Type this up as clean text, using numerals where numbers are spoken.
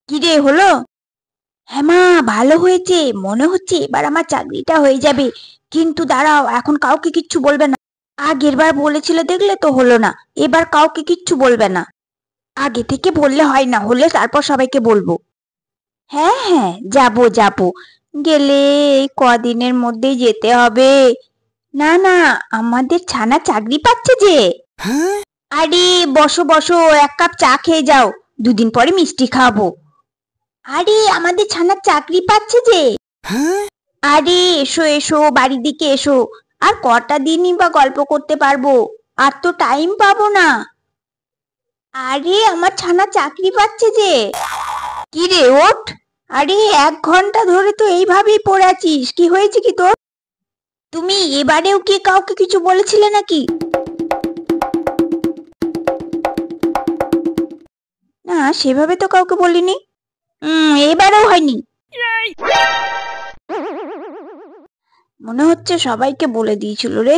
কি রে হলো? হ্যাঁ মা, ভালো হয়েছে। মনে হচ্ছে এবার আমার চাকরিটা হয়ে যাবে। কিন্তু দাঁড়াও, এখন কাউকে কিচ্ছু বলবে না। আগের বার বলেছিলে দেখলে তো হলো না। এবার কাউকে কিচ্ছু বলবে না। আগে থেকে বললে হয় না, হলে তারপর সবাইকে বলবো। হ্যাঁ হ্যাঁ, যাবো যাবো। গেলে এই কদিনের মধ্যেই যেতে হবে। না না, আমাদের ছানা চাকরি পাচ্ছে যে। আরে বসো বসো, এক কাপ চা খেয়ে যাও। দুদিন পরে মিষ্টি খাওয়াবো। আরে আমাদের ছানার চাকরি পাচ্ছে যে। আরে এসো এসো, বাড়ির দিকে এসো। আর কটা দিনই বা গল্প করতে পারবো? আর তো টাইম পাবো না। আরে আমার ছানা চাকরি পাচ্ছে যে। কি রে, ওঠ। আরে 1 ঘন্টা ধরে তো এইভাবেই পড়ে আছিস, কি হয়েছে কি তোর? তুমি এবারেও কি কাউকে কিছু বলেছিলে নাকি? না, সেভাবে তো কাউকে বলিনি। এবারেও হয়নি। মনে হচ্ছে সবাইকে বলে দিয়েছিল রে।